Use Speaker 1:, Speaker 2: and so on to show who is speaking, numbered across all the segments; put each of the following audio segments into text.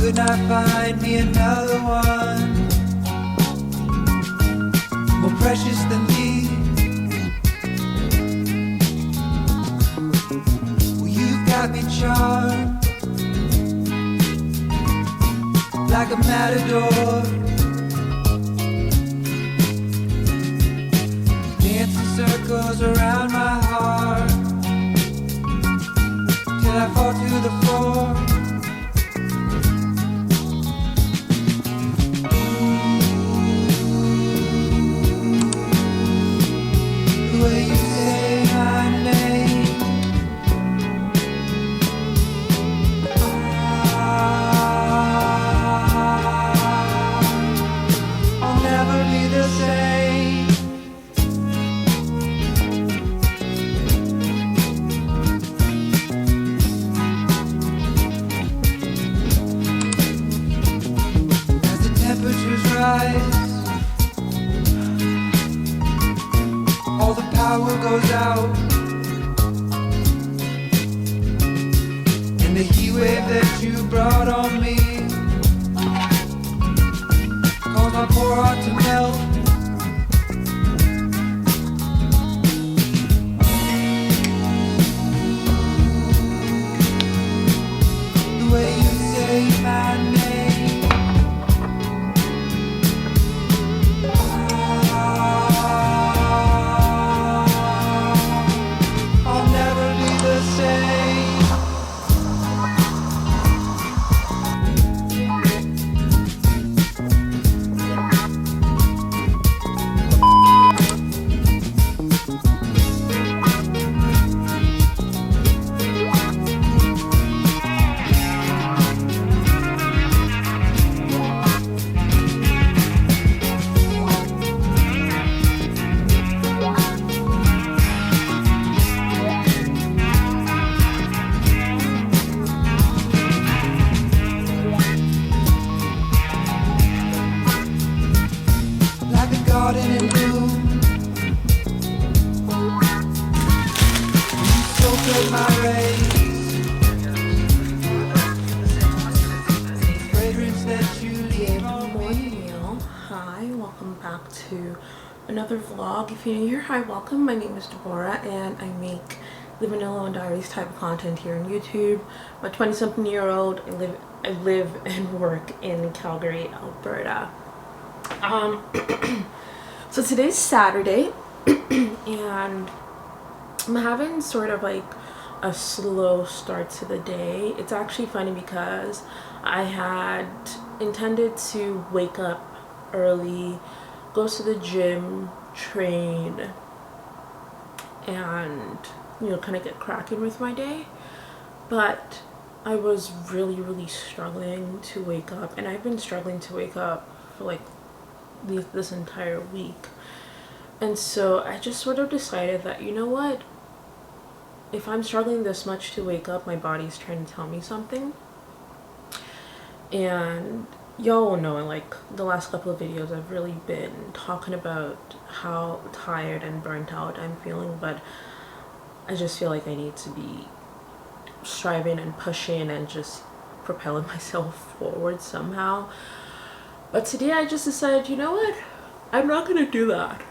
Speaker 1: could not find me another one more precious than thee. Well, you've got me charmed like a matador, dancing circles around my heart till I fall to the floor. The way you say my name, I'll never be the same. As the temperatures rise, all the power goes out, and the heat wave that you brought on me caused my poor heart to melt. The way you say my name, I'll never be the same. Like a garden in bloom, you soak up my rays, fragrance that you leave on me.
Speaker 2: Hi, welcome back to another vlog. If you're new here, hi, welcome. My name is Deborah and I make the Vanilla and Diaries type of content here on YouTube. I'm a 20-something-year-old. I live and work in Calgary, Alberta. So today's Saturday and I'm having sort of like a slow start to the day. It's actually funny because I had intended to wake up early, go to the gym, train, and kind of get cracking with my day, but I was really struggling to wake up, and I've been struggling to wake up for like this entire week. And so I just sort of decided that, you know what, if I'm struggling this much to wake up, my body's trying to tell me something. And y'all will know in like the last couple of videos I've really been talking about how tired and burnt out I'm feeling, but I just feel like I need to be striving and pushing and just propelling myself forward somehow. But today I just decided, you know what, I'm not gonna do that.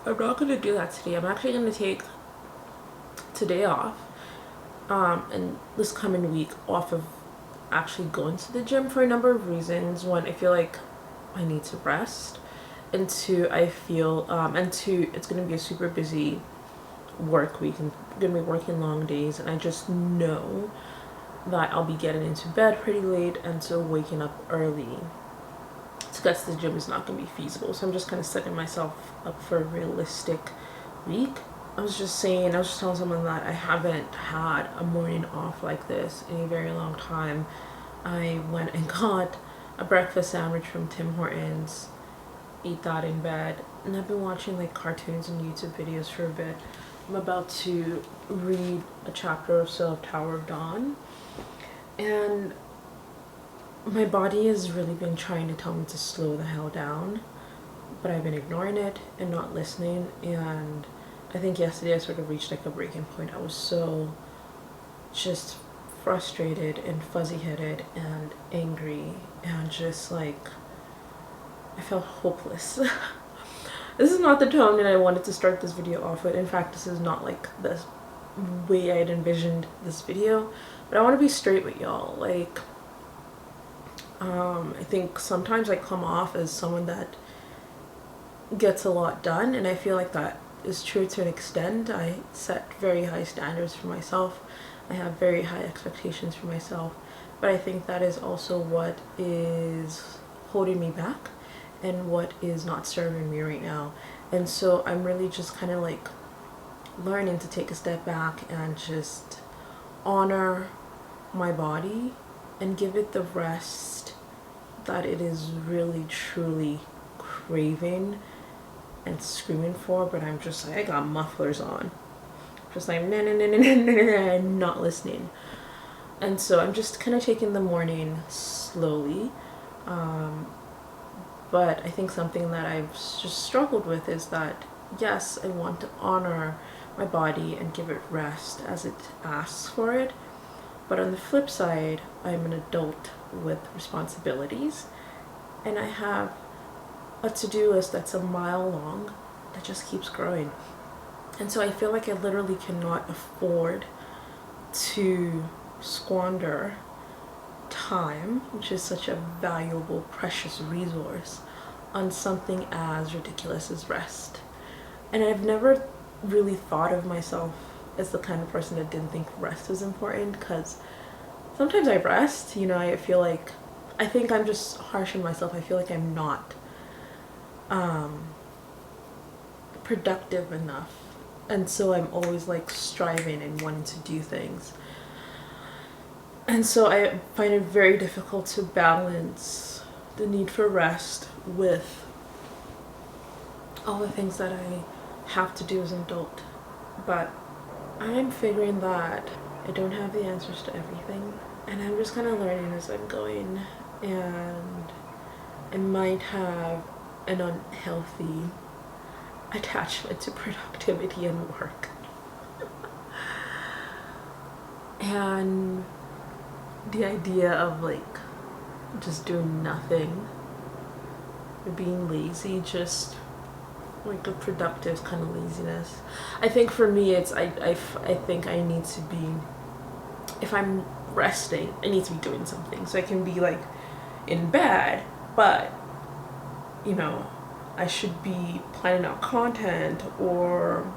Speaker 2: I'm not gonna do that today. I'm actually gonna take today off, and this coming week off of actually going to the gym for a number of reasons. One, I feel like I need to rest, and two, I feel it's gonna be a super busy work week and gonna be working long days, and I just know that I'll be getting into bed pretty late, and so waking up early to get to the gym is not gonna be feasible. So I'm just kind of setting myself up for a realistic week. I was just telling someone that I haven't had a morning off like this in a very long time. I went and got a breakfast sandwich from Tim Hortons, ate that in bed, and I've been watching like cartoons and YouTube videos for a bit. I'm about to read a chapter or so of Tower of Dawn, and my body has really been trying to tell me to slow the hell down, but I've been ignoring it and not listening. And I think yesterday I sort of reached like a breaking point. I was so just frustrated and fuzzy-headed and angry and just like I felt hopeless. This is not the tone that I wanted to start this video off with. In fact, this is not like the way I had envisioned this video, but I want to be straight with y'all. Like I think sometimes I come off as someone that gets a lot done, and I feel like that is true to an extent. I set very high standards for myself. I have very high expectations for myself, but I think that is also what is holding me back and what is not serving me right now. And so I'm really just kind of like learning to take a step back and just honor my body and give it the rest that it is really truly craving and screaming for. But I'm just like, I got mufflers on, just like nah, nah, nah, nah, nah, nah, nah, not listening. And so I'm just kind of taking the morning slowly. But I think something that I've just struggled with is that, yes, I want to honor my body and give it rest as it asks for it. But on the flip side, I'm an adult with responsibilities, and I have a to-do list that's a mile long that just keeps growing. And so I feel like I literally cannot afford to squander time, which is such a valuable, precious resource, on something as ridiculous as rest. And I've never really thought of myself as the kind of person that didn't think rest was important, because sometimes I rest, you know, I think I'm just harsh on myself. I feel like I'm not productive enough, and so I'm always like striving and wanting to do things. And so I find it very difficult to balance the need for rest with all the things that I have to do as an adult. But I'm figuring that I don't have the answers to everything, and I'm just kind of learning as I'm going, and I might have an unhealthy attachment to productivity and work. And the idea of like just doing nothing or being lazy, just like a productive kind of laziness. I think for me it's I think I need to be, if I'm resting, I need to be doing something. So I can be like in bed, but you know, I should be planning out content, or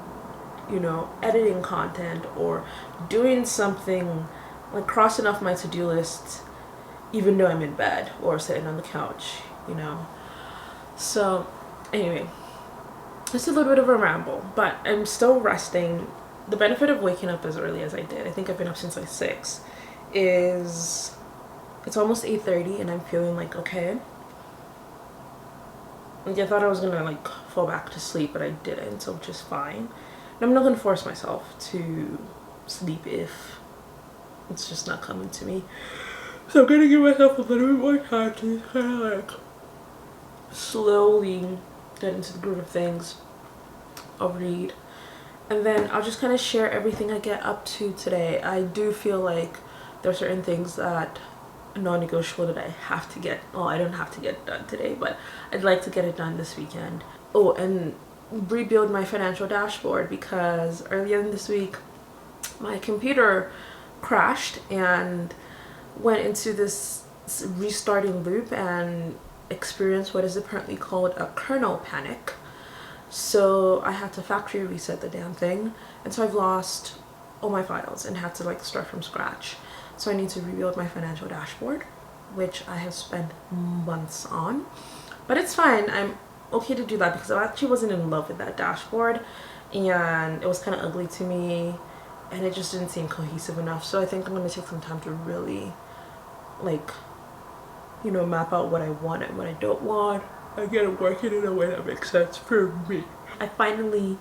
Speaker 2: you know, editing content, or doing something, like crossing off my to-do list even though I'm in bed or sitting on the couch, you know. So anyway, it's a little bit of a ramble, but I'm still resting. The benefit of waking up as early as I did, I think I've been up since like 6, is it's almost 8:30 and I'm feeling like okay. Like I thought I was gonna like fall back to sleep, but I didn't, so which is fine. And I'm not gonna force myself to sleep if it's just not coming to me. So I'm gonna give myself a little bit more time to kind of like slowly get into the groove of things. I'll read, and then I'll just kind of share everything I get up to today. I do feel like there are certain things that are non-negotiable that I have to get, well, I don't have to get done today, but I'd like to get it done this weekend. Oh, and rebuild my financial dashboard, because earlier in this week my computer crashed and went into this restarting loop and experienced what is apparently called a kernel panic. So I had to factory reset the damn thing, and so I've lost all my files and had to like start from scratch. So I need to rebuild my financial dashboard, which I have spent months on, but it's fine. I'm okay to do that because I actually wasn't in love with that dashboard, and it was kind of ugly to me, and it just didn't seem cohesive enough. So I think I'm going to take some time to really like, you know, map out what I want and what I don't want and get it working in a way that makes sense for me. I finally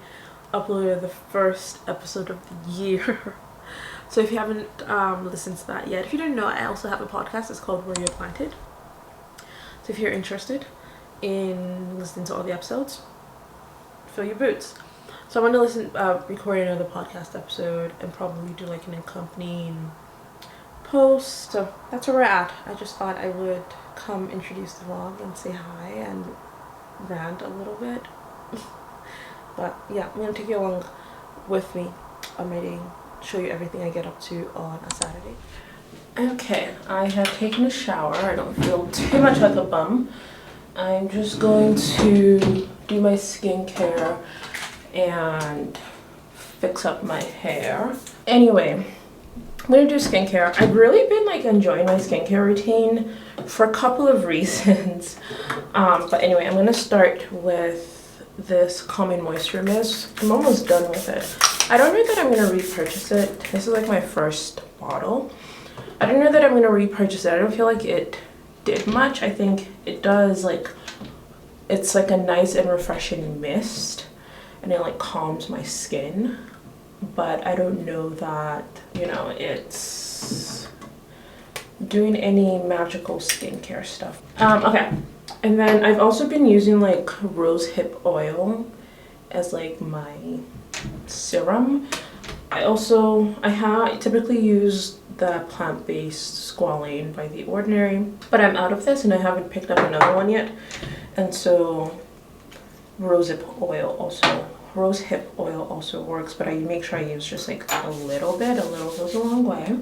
Speaker 2: uploaded the first episode of the year. So if you haven't listened to that yet, if you didn't know, I also have a podcast. It's called Where You're Planted. So if you're interested in listening to all the episodes, fill your boots. So I'm going to record another podcast episode and probably do like an accompanying post. So that's where we're at. I just thought I would come introduce the vlog and say hi and rant a little bit. But yeah, I'm gonna take you along with me on my day, show you everything I get up to on a Saturday. Okay, I have taken a shower. I don't feel too much like a bum. I'm just going to do my skincare and fix up my hair. Anyway, I'm gonna do skincare. I've really been like enjoying my skincare routine for a couple of reasons. But anyway, I'm gonna start with this Calming Moisture Mist. I'm almost done with it. I don't know that I'm gonna repurchase it. This is like my first bottle. I don't know that I'm gonna repurchase it. I don't feel like it did much. I think it does, like, it's like a nice and refreshing mist and it like calms my skin, but I don't know that, you know, it's doing any magical skincare stuff. Okay, and then I've also been using like rose hip oil as like my serum. I typically use the plant-based squalane by The Ordinary, but I'm out of this and I haven't picked up another one yet, and so rose hip oil also works, but I make sure I use just like a little bit. A little goes a long way.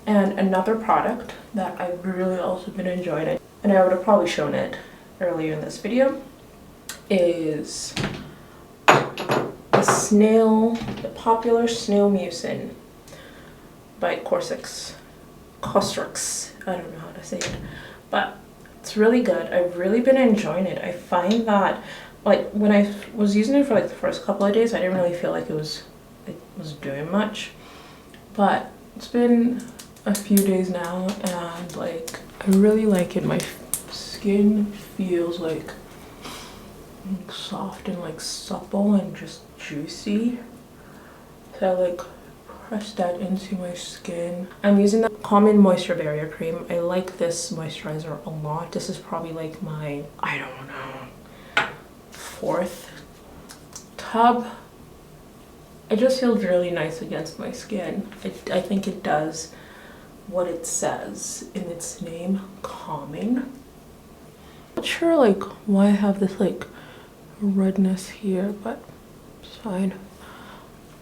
Speaker 2: And another product that I've really also been enjoying, and I would have probably shown it earlier in this video, is the popular snail mucin by Costrix. I don't know how to say it, but it's really good. I've really been enjoying it. I find that, like, when I was using it for like the first couple of days, I didn't really feel like it was doing much, but it's been a few days now and like I really like it. My skin feels like soft and like supple and just juicy, so I like press that into my skin. I'm using the Calming Moisture Barrier Cream. I like this moisturizer a lot. This is probably like my, I don't know, 4th tub. It just feels really nice against my skin. I think it does what it says in its name, calming. Not sure like why I have this like redness here, but it's fine.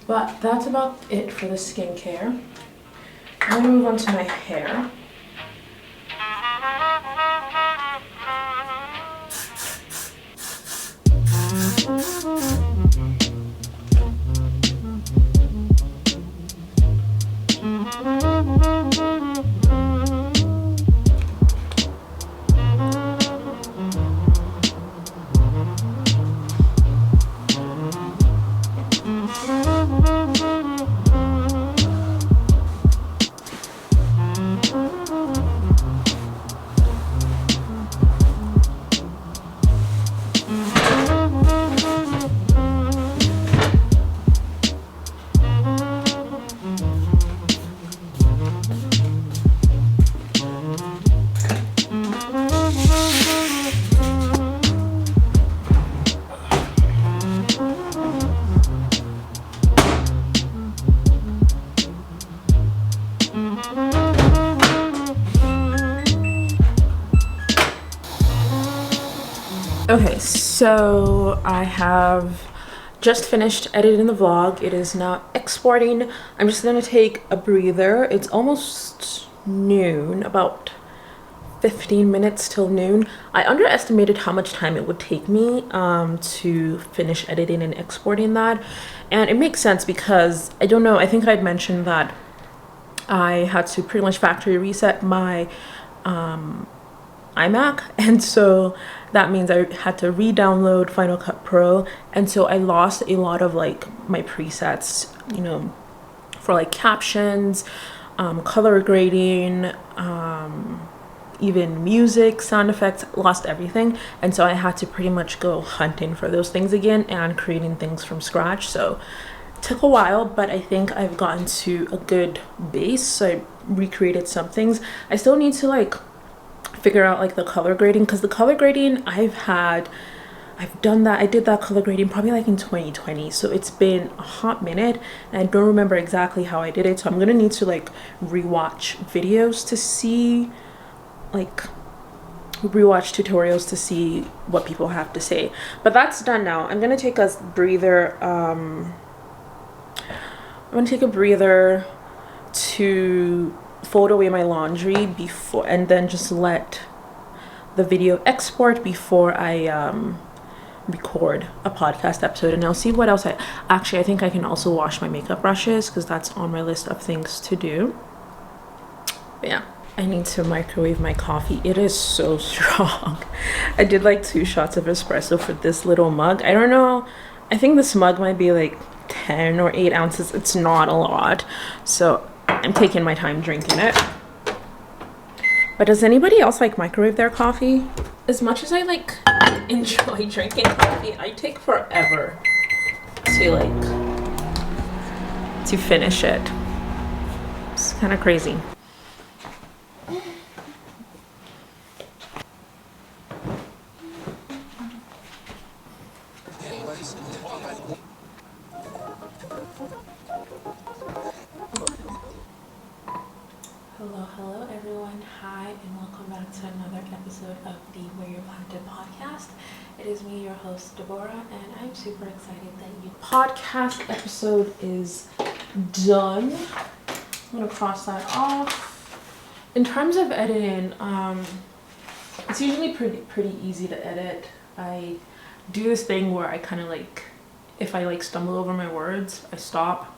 Speaker 2: But that's about it for the skincare. I'm gonna move on to my hair. Okay, so I have just finished editing the vlog. It is now exporting. I'm just gonna take a breather. It's almost noon, about 15 minutes till noon. I underestimated how much time it would take me to finish editing and exporting that, and it makes sense because I don't know, I think I'd mentioned that I had to pretty much factory reset my iMac, and so that means I had to re-download Final Cut Pro, and so I lost a lot of like my presets, you know, for like captions, color grading, even music, sound effects, lost everything. And so I had to pretty much go hunting for those things again and creating things from scratch. So it took a while, but I think I've gotten to a good base. So I recreated some things. I still need to like figure out like the color grading, because the color grading I've had I've done that. I did that color grading probably like in 2020, so it's been a hot minute and I don't remember exactly how I did it, so I'm gonna need to like rewatch videos to see, like rewatch tutorials to see what people have to say. But that's done now. I'm gonna take a breather. I'm gonna take a breather to fold away my laundry before, and then just let the video export before I record a podcast episode. And I'll see what else I think I can also wash my makeup brushes because that's on my list of things to do. But yeah, I need to microwave my coffee. It is so strong. I did like 2 shots of espresso for this little mug. I don't know, I think this mug might be like 10 or 8 ounces. It's not a lot, so I'm taking my time drinking it. But does anybody else like microwave their coffee? As much as I like enjoy drinking coffee, I take forever to finish it. It's kind of crazy. Hello everyone. Hi and welcome back to another episode of the Where You're Planted podcast. It is me, your host Deborah, and I'm super excited that you podcast episode is done. I'm gonna cross that off. In terms of editing, it's usually pretty easy to edit. I do this thing where I kind of like, if I like stumble over my words, I stop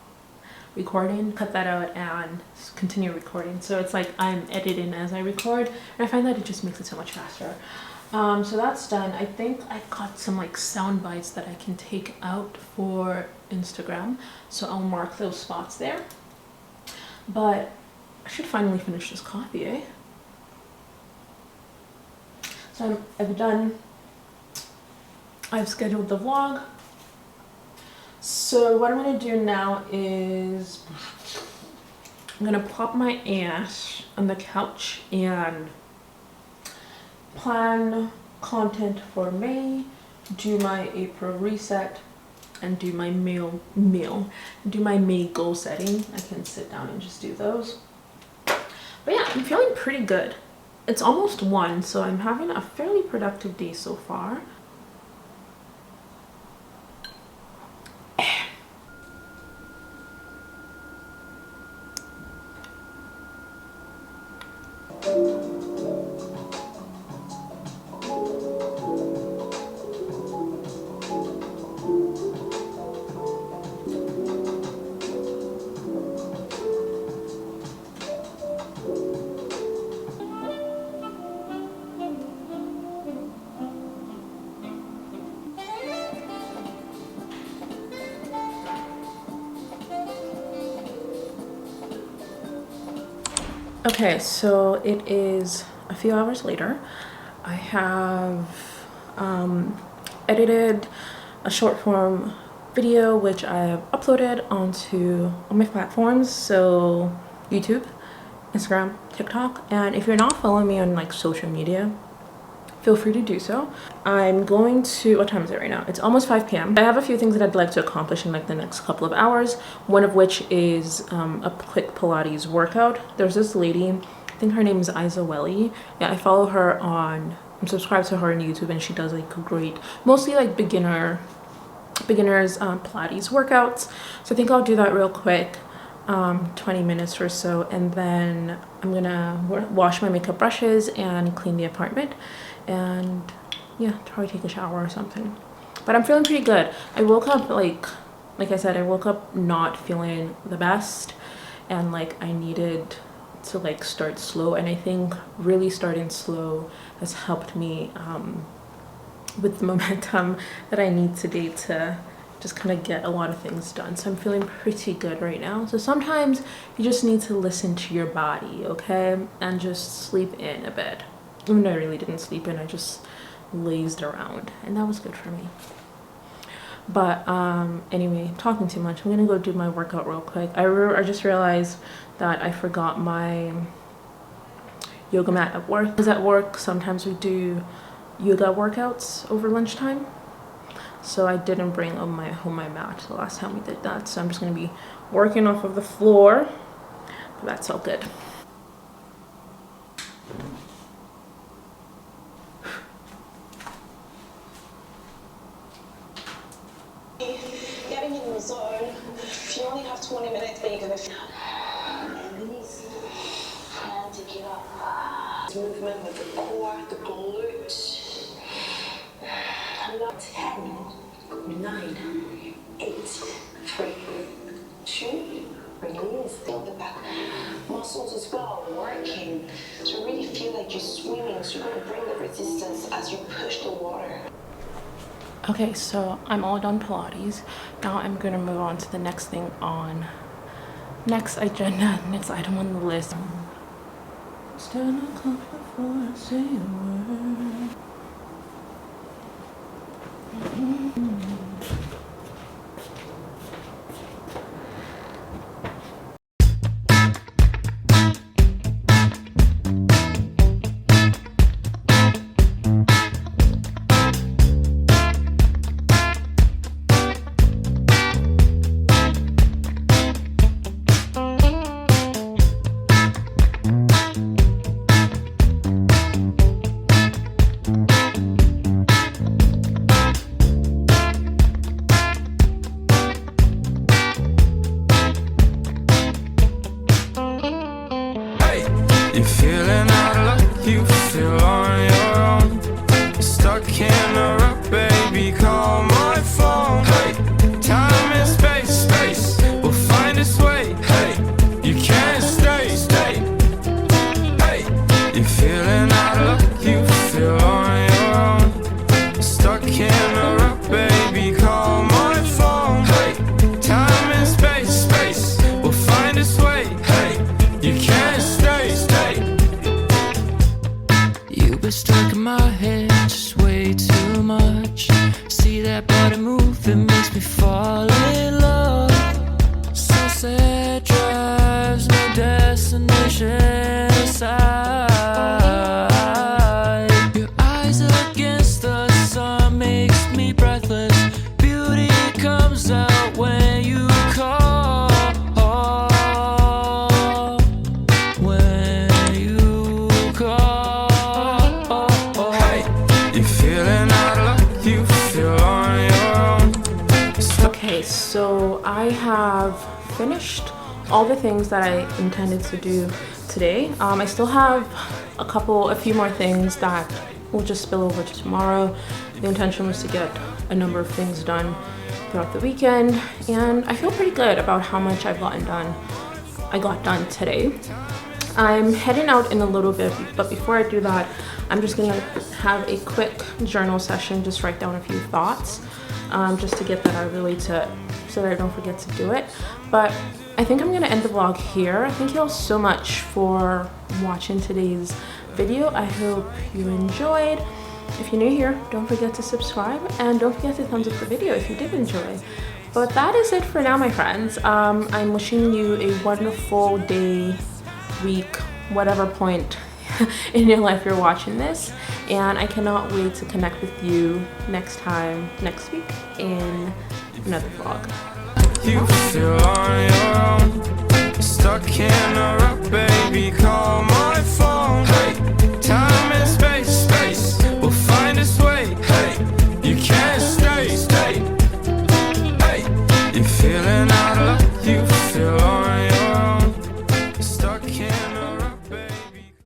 Speaker 2: recording, cut that out, and continue recording. So it's like I'm editing as I record, and I find that it just makes it so much faster. So that's done. I think I've got some like sound bites that I can take out for Instagram, so I'll mark those spots there. But I should finally finish this coffee, eh? So I've scheduled the vlog. So what I'm gonna do now is I'm gonna plop my ass on the couch and plan content for May, do my April reset, and do my do my May goal setting. I can sit down and just do those. But yeah, I'm feeling pretty good. It's almost 1, so I'm having a fairly productive day so far. Okay, so it is a few hours later. I have edited a short form video which I have uploaded onto all my platforms, so YouTube, Instagram, TikTok, and if you're not following me on like social media, feel free to do so. I'm going to, what time is it right now? It's almost 5 p.m. I have a few things that I'd like to accomplish in like the next couple of hours, one of which is a quick Pilates workout. There's this lady, I think her name is Isa Welly. Yeah, I follow her I'm subscribed to her on YouTube, and she does like great, mostly like beginners Pilates workouts. So I think I'll do that real quick, 20 minutes or so, and then I'm gonna wash my makeup brushes and clean the apartment, and yeah, probably take a shower or something. But I'm feeling pretty good. I woke up like I said, I woke up not feeling the best, and like I needed to like start slow, and I think really starting slow has helped me with the momentum that I need today to just kind of get a lot of things done. So I'm feeling pretty good right now. So sometimes you just need to listen to your body, okay, and just sleep in a bit. Even though I really didn't sleep in, I just lazed around, and that was good for me. But anyway, talking too much. I'm gonna go do my workout real quick. I just realized that I forgot my yoga mat at work. Because at work sometimes we do yoga workouts over lunchtime, so I didn't bring home my mat the last time we did that. So I'm just going to be working off of the floor, but that's all good.
Speaker 3: Getting in the zone. You only have 20 minutes, but you're gonna feel knees and to get up. Movement with the core, the glutes. 10, 9, 8, 3, 2. Release the back muscles as well, working to really feel like you're swimming. So you're gonna bring the resistance as you push the water.
Speaker 2: Okay, so I'm all done Pilates. Now I'm gonna move on to the next thing on next agenda, next item on the list. Stand o'clock before I say a word.
Speaker 1: You're feeling out of luck, you feel on your own. Stuck in a rut, baby, call my phone. Hey, time and space, we'll find its way. Hey, you can't stay. Hey, you're feeling out of luck, you feel on your own. Stuck in a rut, baby, call my phone. Hey, time and space, we'll find its way. Hey, you can't stay. You've been stuck in my head just way too much. See that body move, it makes me fall in love. Sunset drives my destination aside. Your eyes against the sun makes me breathless. Beauty comes out when you call.
Speaker 2: Okay, so I have finished all the things that I intended to do today. I still have a few more things that will just spill over to tomorrow. The intention was to get a number of things done throughout the weekend, and I feel pretty good about how much I got done today. I'm heading out in a little bit, but before I do that, I'm just gonna have a quick journal session, just write down a few thoughts, just to get that out really so that I don't forget to do it. But I think I'm gonna end the vlog here. Thank you all so much for watching today's video. I hope you enjoyed. If you're new here, don't forget to subscribe, and don't forget to thumbs up the video if you did enjoy. But that is it for now, my friends. I'm wishing you a wonderful day, week, whatever point in your life you're watching this, and I cannot wait to connect with you next week in another vlog.
Speaker 1: You feel on your own, stuck in a rut, baby, call